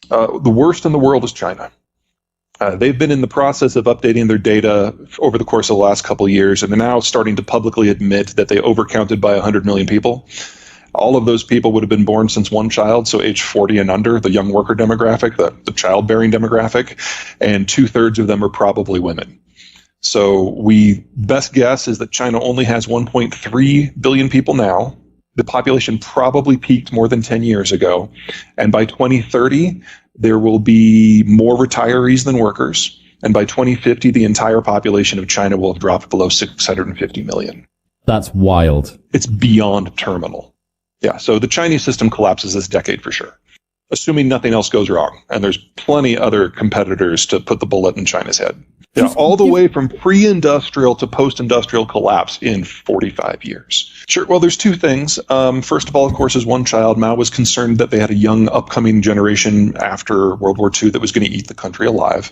The worst in the world is China. They've been in the process of updating their data over the course of the last couple of years, and they're now starting to publicly admit that they overcounted by 100 million people. All of those people would have been born since one child, so age 40 and under, the young worker demographic, the childbearing demographic, and 2/3 of them are probably women. So best guess is that China only has 1.3 billion people now. The population probably peaked more than 10 years ago. And by 2030, there will be more retirees than workers. And by 2050, the entire population of China will have dropped below 650 million. That's wild. It's beyond terminal. Yeah, so the Chinese system collapses this decade for sure, assuming nothing else goes wrong. And there's plenty other competitors to put the bullet in China's head. Yeah, all the way from pre-industrial to post-industrial collapse in 45 years. Sure, well, there's two things. First of all, of course, is one child. Mao was concerned that they had a young upcoming generation after World War II that was going to eat the country alive.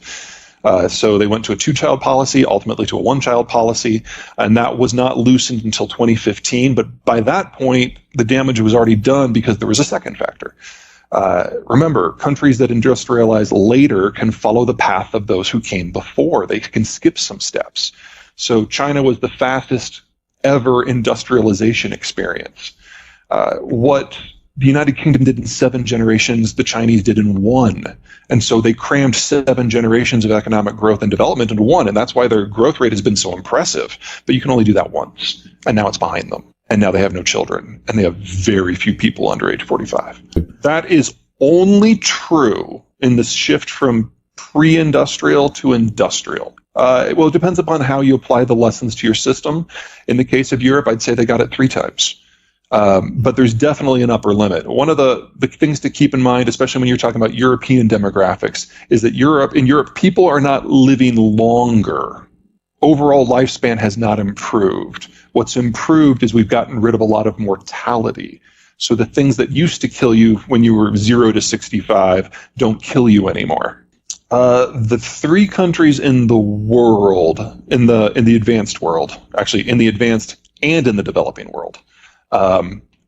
So they went to a two-child policy, ultimately to a one-child policy, and that was not loosened until 2015. But by that point, the damage was already done because there was a second factor. Remember, countries that industrialize later can follow the path of those who came before. They can skip some steps. So China was the fastest ever industrialization experience. What the United Kingdom did in 7 generations, the Chinese did in 1. And so they crammed 7 generations of economic growth and development into 1. And that's why their growth rate has been so impressive. But you can only do that once. And now it's behind them. And now they have no children. And they have very few people under age 45. That is only true in this shift from pre-industrial to industrial. Well, it depends upon how you apply the lessons to your system. In the case of Europe, I'd say they got it 3 times. But there's definitely an upper limit. One of the things to keep in mind, especially when you're talking about European demographics, is that in Europe, people are not living longer. Overall lifespan has not improved. What's improved is we've gotten rid of a lot of mortality. So the things that used to kill you when you were 0 to 65 don't kill you anymore. The 3 countries in the world, in the advanced world, actually in the advanced and in the developing world,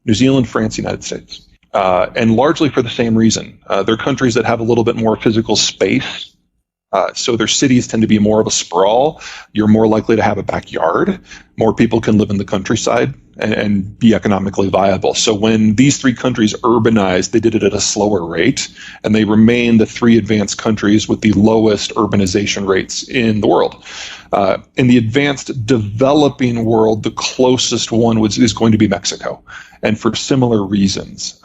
New Zealand, France, United States, and largely for the same reason. They're countries that have a little bit more physical space. So their cities tend to be more of a sprawl. You're more likely to have a backyard. More people can live in the countryside and be economically viable. So when these 3 countries urbanized, they did it at a slower rate, and they remain the 3 advanced countries with the lowest urbanization rates in the world. In the advanced developing world, the closest one is going to be Mexico, and for similar reasons.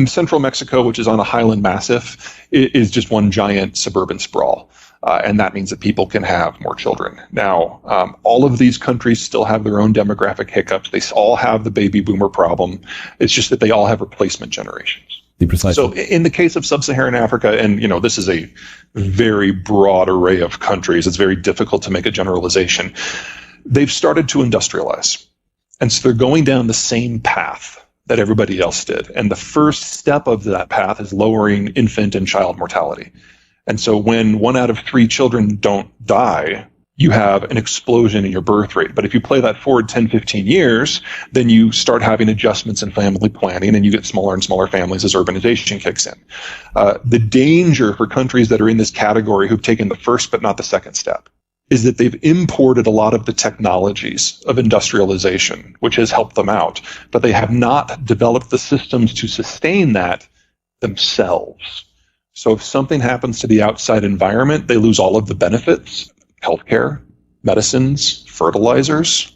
Central Mexico, which is on a highland massif, is just one giant suburban sprawl. And that means that people can have more children. Now, all of these countries still have their own demographic hiccups. They all have the baby boomer problem. It's just that they all have replacement generations. So in the case of sub-Saharan Africa, and this is a very broad array of countries, it's very difficult to make a generalization. They've started to industrialize. And so they're going down the same path that everybody else did. And the first step of that path is lowering infant and child mortality. And so when 1 out of 3 children don't die, you have an explosion in your birth rate. But if you play that forward 10, 15 years, then you start having adjustments in family planning, and you get smaller and smaller families as urbanization kicks in. The danger for countries that are in this category who've taken the first but not the second step is that they've imported a lot of the technologies of industrialization, which has helped them out, but they have not developed the systems to sustain that themselves. So if something happens to the outside environment, they lose all of the benefits, healthcare, medicines, fertilizers.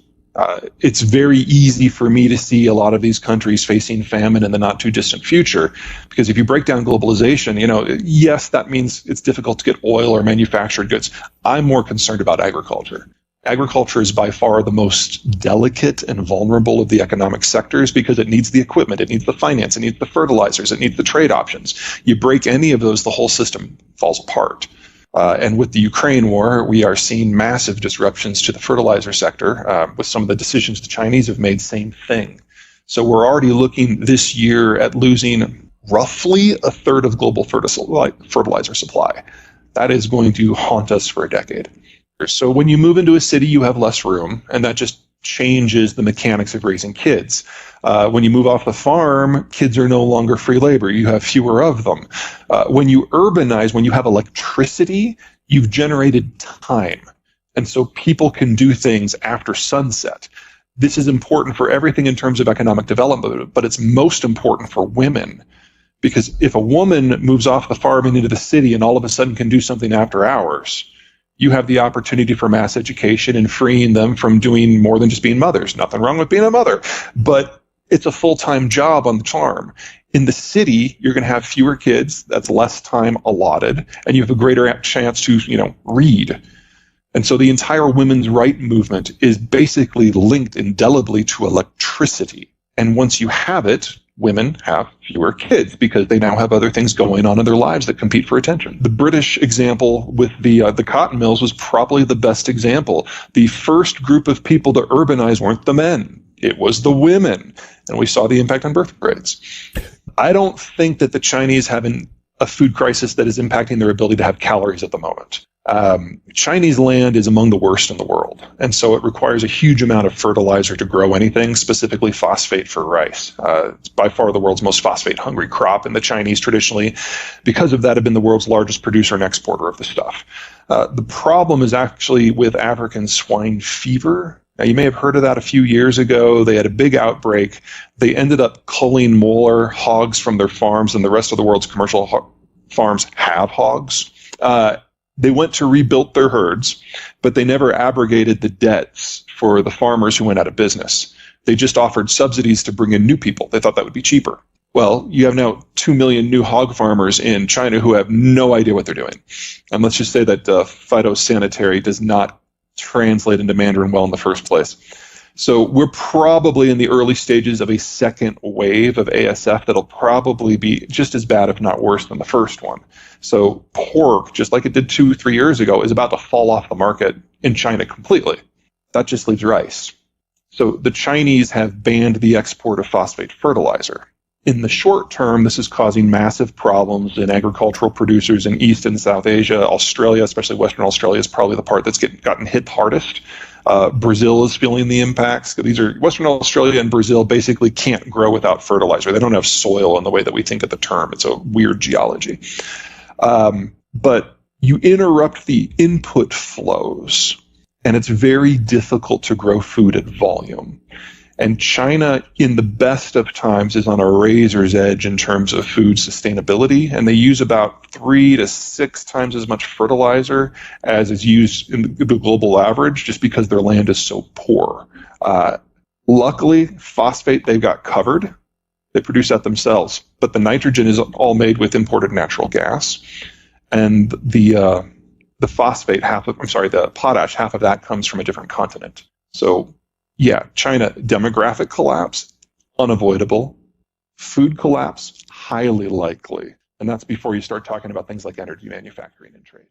It's very easy for me to see a lot of these countries facing famine in the not too distant future, because if you break down globalization, yes, that means it's difficult to get oil or manufactured goods. I'm more concerned about agriculture. Agriculture is by far the most delicate and vulnerable of the economic sectors because it needs the equipment, it needs the finance, it needs the fertilizers, it needs the trade options. You break any of those, the whole system falls apart. And with the Ukraine war, we are seeing massive disruptions to the fertilizer sector. With some of the decisions the Chinese have made, same thing. So we're already looking this year at losing roughly 1/3 of global fertilizer supply. That is going to haunt us for a decade. So when you move into a city, you have less room, and that just changes the mechanics of raising kids. When you move off the farm, kids are no longer free labor. You have fewer of them. When you urbanize, when you have electricity, you've generated time. And so people can do things after sunset. This is important for everything in terms of economic development, but it's most important for women. Because if a woman moves off the farm and into the city and all of a sudden can do something after hours, you have the opportunity for mass education and freeing them from doing more than just being mothers. Nothing wrong with being a mother, but it's a full-time job on the farm. In the city, you're going to have fewer kids. That's less time allotted, and you have a greater chance to, read. And so the entire women's right movement is basically linked indelibly to electricity. And once you have it, women have fewer kids because they now have other things going on in their lives that compete for attention. The British example with the cotton mills was probably the best example. The first group of people to urbanize weren't the men. It was the women. And we saw the impact on birth rates. I don't think that the Chinese have a food crisis that is impacting their ability to have calories at the moment. Chinese land is among the worst in the world, and so it requires a huge amount of fertilizer to grow anything, specifically phosphate for rice. It's by far the world's most phosphate-hungry crop, and the Chinese traditionally, because of that, have been the world's largest producer and exporter of the stuff. The problem is actually with African swine fever. Now, you may have heard of that a few years ago. They had a big outbreak. They ended up culling more hogs from their farms than the rest of the world's commercial farms have hogs. They went to rebuild their herds, but they never abrogated the debts for the farmers who went out of business. They just offered subsidies to bring in new people. They thought that would be cheaper. Well, you have now 2 million new hog farmers in China who have no idea what they're doing. And let's just say that phytosanitary does not translate into Mandarin well in the first place. So we're probably in the early stages of a second wave of ASF that'll probably be just as bad, if not worse, than the first one. So pork, just like it did 2-3 years ago, is about to fall off the market in China completely. That just leaves rice. So the Chinese have banned the export of phosphate fertilizer. In the short term, this is causing massive problems in agricultural producers in East and South Asia. Australia, especially Western Australia, is probably the part that's gotten hit hardest. Brazil is feeling the impacts. Western Australia and Brazil basically can't grow without fertilizer. They don't have soil in the way that we think of the term. It's a weird geology. But you interrupt the input flows, and it's very difficult to grow food at volume. And China, in the best of times, is on a razor's edge in terms of food sustainability, and they use about 3 to 6 times as much fertilizer as is used in the global average, just because their land is so poor. Luckily, phosphate they've got covered. They produce that themselves, but the nitrogen is all made with imported natural gas, and the phosphate, the potash, half of that comes from a different continent. So yeah, China, demographic collapse, unavoidable. Food collapse, highly likely. And that's before you start talking about things like energy manufacturing and trade.